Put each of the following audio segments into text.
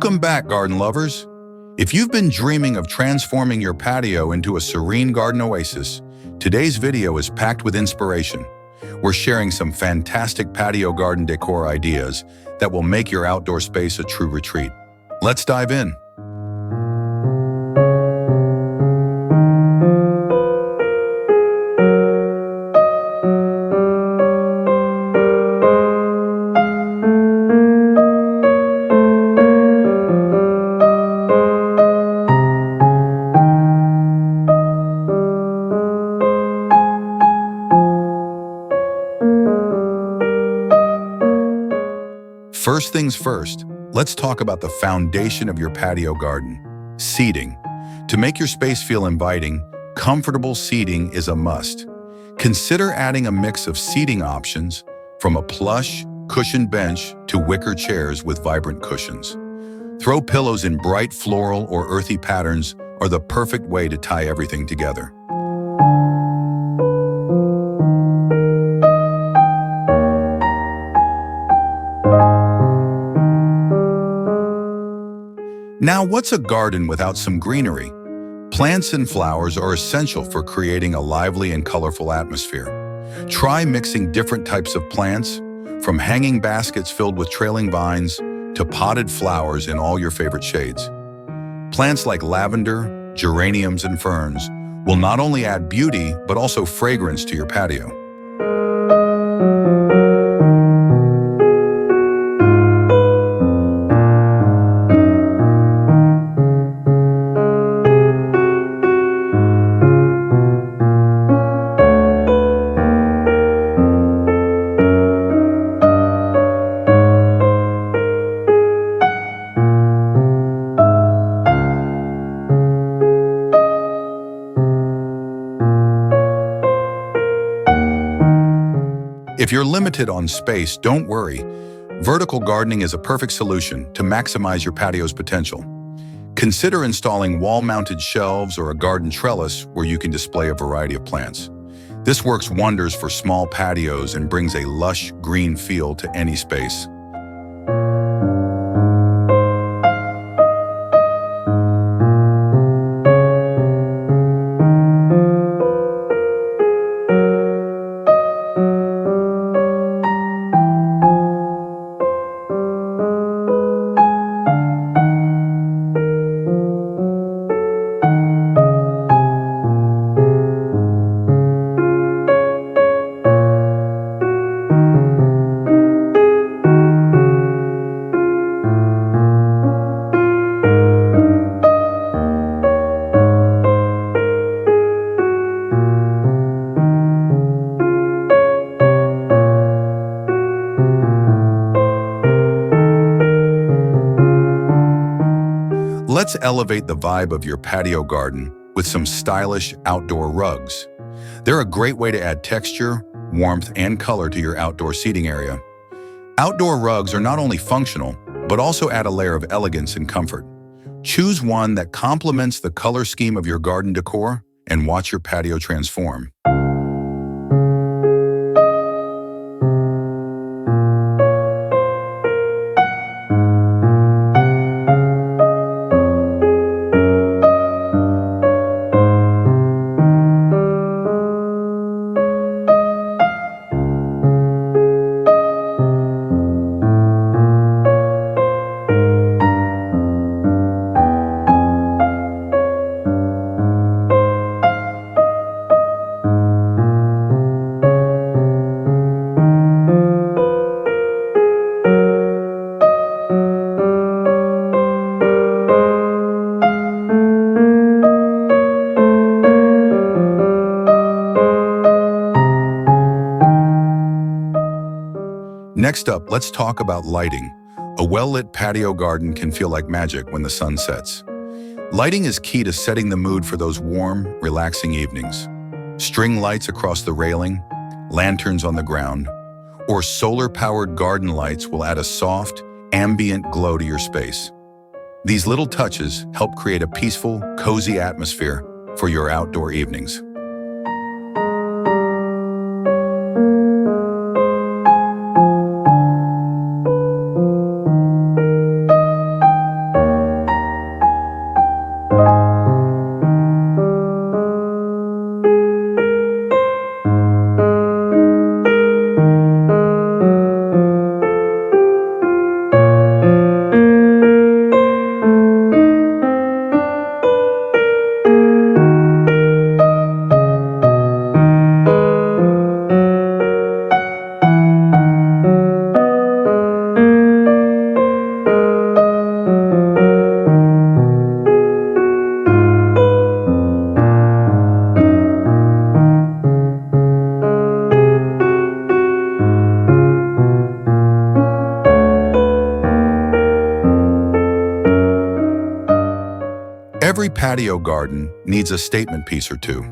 Welcome back, garden lovers. If you've been dreaming of transforming your patio into a serene garden oasis, today's video is packed with inspiration. We're sharing some fantastic patio garden decor ideas that will make your outdoor space a true retreat. Let's dive in. First things first, let's talk about the foundation of your patio garden, seating. To make your space feel inviting, comfortable seating is a must. Consider adding a mix of seating options, from a plush, cushioned bench to wicker chairs with vibrant cushions. Throw pillows in bright floral or earthy patterns are the perfect way to tie everything together. Now, what's a garden without some greenery? Plants and flowers are essential for creating a lively and colorful atmosphere. Try mixing different types of plants, from hanging baskets filled with trailing vines to potted flowers in all your favorite shades. Plants like lavender, geraniums, and ferns will not only add beauty, but also fragrance to your patio. If you're limited on space, don't worry. Vertical gardening is a perfect solution to maximize your patio's potential. Consider installing wall-mounted shelves or a garden trellis where you can display a variety of plants. This works wonders for small patios and brings a lush green feel to any space. Let's elevate the vibe of your patio garden with some stylish outdoor rugs. They're a great way to add texture, warmth, and color to your outdoor seating area. Outdoor rugs are not only functional, but also add a layer of elegance and comfort. Choose one that complements the color scheme of your garden decor and watch your patio transform. Next up, let's talk about lighting. A well-lit patio garden can feel like magic when the sun sets. Lighting is key to setting the mood for those warm, relaxing evenings. String lights across the railing, lanterns on the ground, or solar-powered garden lights will add a soft, ambient glow to your space. These little touches help create a peaceful, cozy atmosphere for your outdoor evenings. patio garden needs a statement piece or two.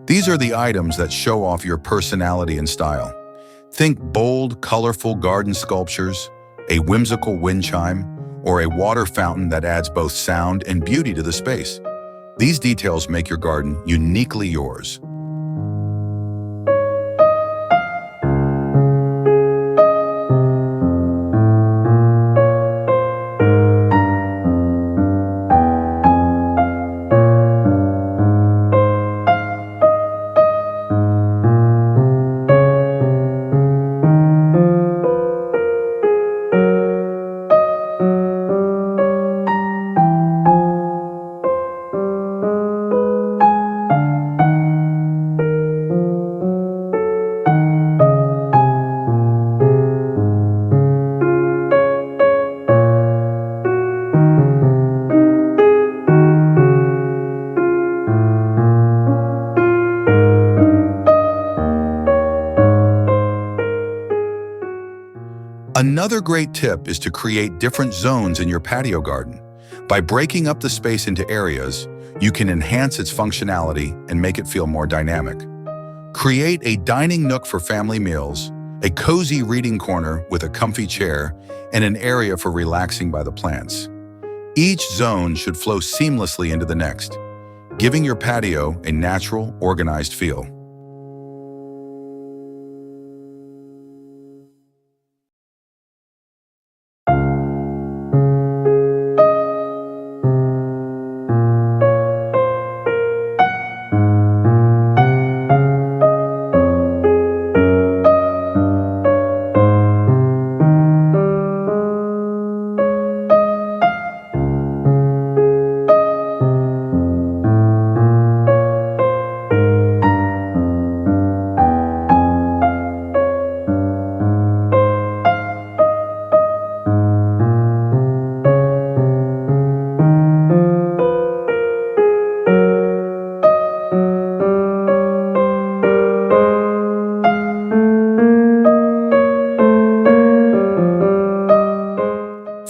These are the items that show off your personality and style. Think bold, colorful garden sculptures, a whimsical wind chime, or a water fountain that adds both sound and beauty to the space. These details make your garden uniquely yours. Another great tip is to create different zones in your patio garden. By breaking up the space into areas, you can enhance its functionality and make it feel more dynamic. Create a dining nook for family meals, a cozy reading corner with a comfy chair, and an area for relaxing by the plants. Each zone should flow seamlessly into the next, giving your patio a natural, organized feel.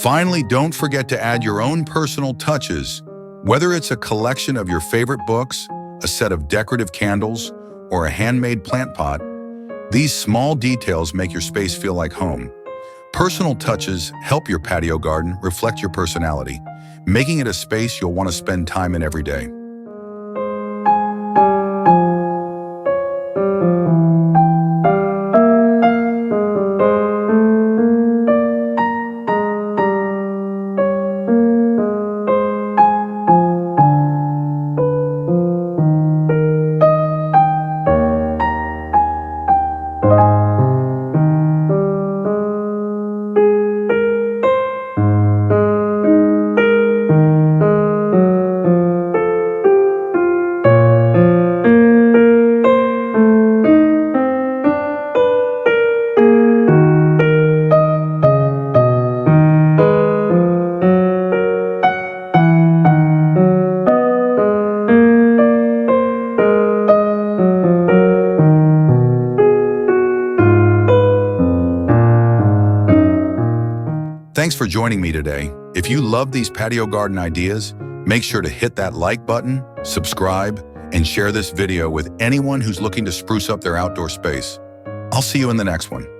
Finally, don't forget to add your own personal touches, whether it's a collection of your favorite books, a set of decorative candles, or a handmade plant pot. These small details make your space feel like home. Personal touches help your patio garden reflect your personality, making it a space you'll want to spend time in every day. Thanks for joining me today. If you love these patio garden ideas, make sure to hit that like button, subscribe, and share this video with anyone who's looking to spruce up their outdoor space. I'll see you in the next one.